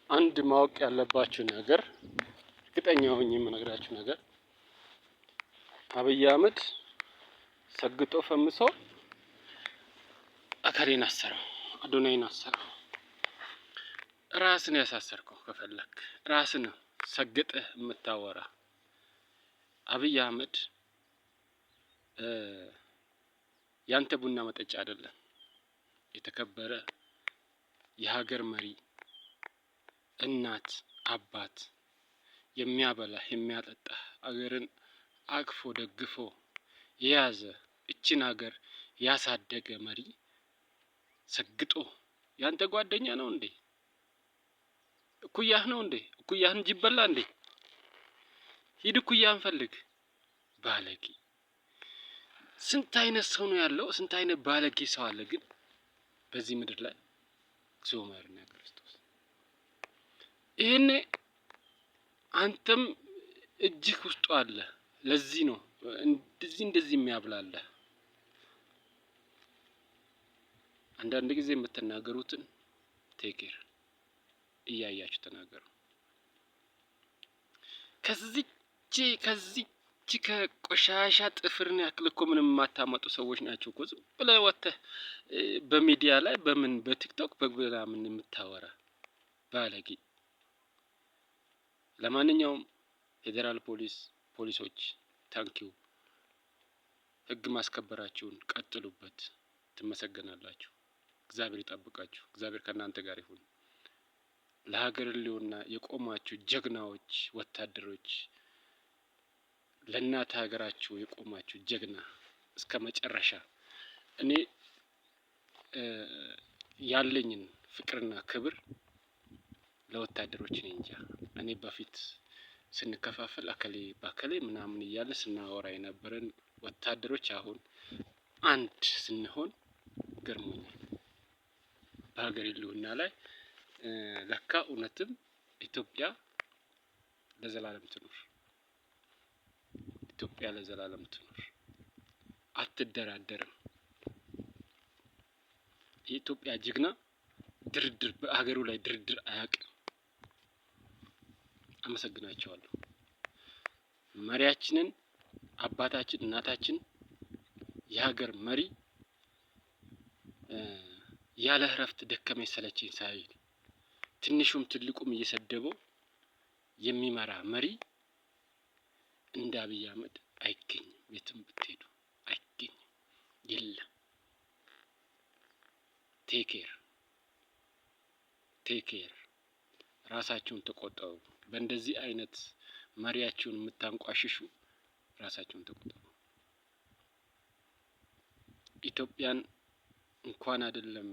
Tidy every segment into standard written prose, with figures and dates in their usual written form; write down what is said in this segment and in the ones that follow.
አንድ ማወቅ ያለባችሁ ነገር እርግጠኛ ሆኜ የምነግራችሁ ነገር አብይ አህመድ ሰግጦ ፈምሶ አከሌን አሰረው፣ አዶናይን አሰረው። ራስን ያሳሰርከው ከፈለክ ራስን ሰግጠህ የምታወራ አብይ አህመድ ያንተ ቡና መጠጫ አይደለም። የተከበረ የሀገር መሪ፣ እናት፣ አባት የሚያበላ የሚያጠጣ አገርን አቅፎ ደግፎ የያዘ እችን ሀገር ያሳደገ መሪ ሰግጦ ያንተ ጓደኛ ነው እንዴ? እኩያህ ነው እንዴ? እኩያህን ጅበላ እንዴ? ሂድ እኩያህን ፈልግ። ባለጌ! ስንት አይነት ሰው ነው ያለው? ስንት አይነት ባለጌ ሰው አለ ግን በዚህ ምድር ላይ እግዚኦ መሐረነ ክርስቶስ። ይሄኔ አንተም እጅህ ውስጡ አለ። ለዚህ ነው እንደዚህ የሚያብላለ። አንዳንድ ጊዜ የምትናገሩትን ቴኬር እያያችሁ ተናገሩ። ከዚች ከቆሻሻ ጥፍርን ያክል እኮ ምንም የማታመጡ ሰዎች ናቸው እኮ ዝም ብለህ ወጥተህ በሚዲያ ላይ በምን በቲክቶክ በምናምን የምታወራ ባለጌ። ለማንኛውም ፌዴራል ፖሊሶች ታንኪው፣ ህግ ማስከበራችሁን ቀጥሉበት፣ ትመሰገናላችሁ። እግዚአብሔር ይጠብቃችሁ። እግዚአብሔር ከእናንተ ጋር ይሁን። ለሀገር ህልውና የቆማችሁ ጀግናዎች ወታደሮች፣ ለእናት ሀገራችሁ የቆማችሁ ጀግና እስከ መጨረሻ እኔ ያለኝን ፍቅርና ክብር ለወታደሮች ነኝ እንጃ። እኔ በፊት ስንከፋፈል አከሌ ባከሌ ምናምን እያለ ስናወራ የነበረን ወታደሮች አሁን አንድ ስንሆን ገርሞኛል። በሀገር ህልውና ላይ ለካ እውነትም ኢትዮጵያ ለዘላለም ትኑር። ኢትዮጵያ ለዘላለም ትኑር። አትደራደርም። የኢትዮጵያ ጀግና ድርድር በሀገሩ ላይ ድርድር አያውቅም። አመሰግናቸዋለሁ። መሪያችንን አባታችን እናታችን የሀገር መሪ ያለ እረፍት ደከመኝ ሰለቸኝ ሳይል ትንሹም ትልቁም እየሰደበው የሚመራ መሪ እንደ አብይ አህመድ አይገኝም። የትም ብትሄዱ አይገኝም፣ የለም። ቴኬር ራሳችሁን ተቆጠቡ። በእንደዚህ አይነት መሪያችሁን የምታንቋሽሹ ራሳችሁን ተቆጠቡ። ኢትዮጵያን እንኳን አይደለም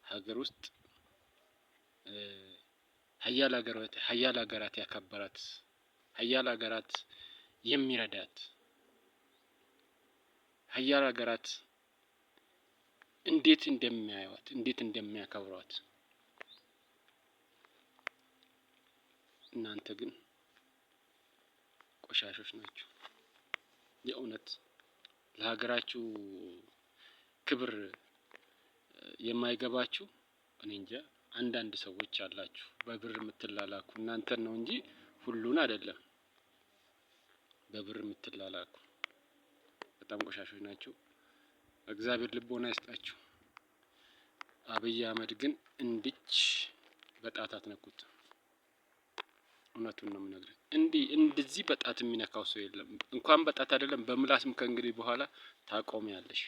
ሀገር ውስጥ ሀያል ሀገራት ያከበራት፣ ሀያል ሀገራት የሚረዳት፣ ሀያል ሀገራት እንዴት እንደሚያዩት እንዴት እንደሚያከብሯት፣ እናንተ ግን ቆሻሾች ናችሁ። የእውነት ለሀገራችሁ ክብር የማይገባችሁ እኔ እንጃ። አንዳንድ ሰዎች አላችሁ በብር የምትላላኩ፣ እናንተን ነው እንጂ ሁሉን አይደለም። በብር የምትላላኩ በጣም ቆሻሾች ናቸው። እግዚአብሔር ልቦና ይስጣችሁ። አብይ አህመድ ግን እንድች በጣት አትነኩት። እውነቱን ነው የምነግርህ። እንደዚህ በጣት የሚነካው ሰው የለም። እንኳን በጣት አይደለም በምላስም ከእንግዲህ በኋላ ታቆሚያለሽ።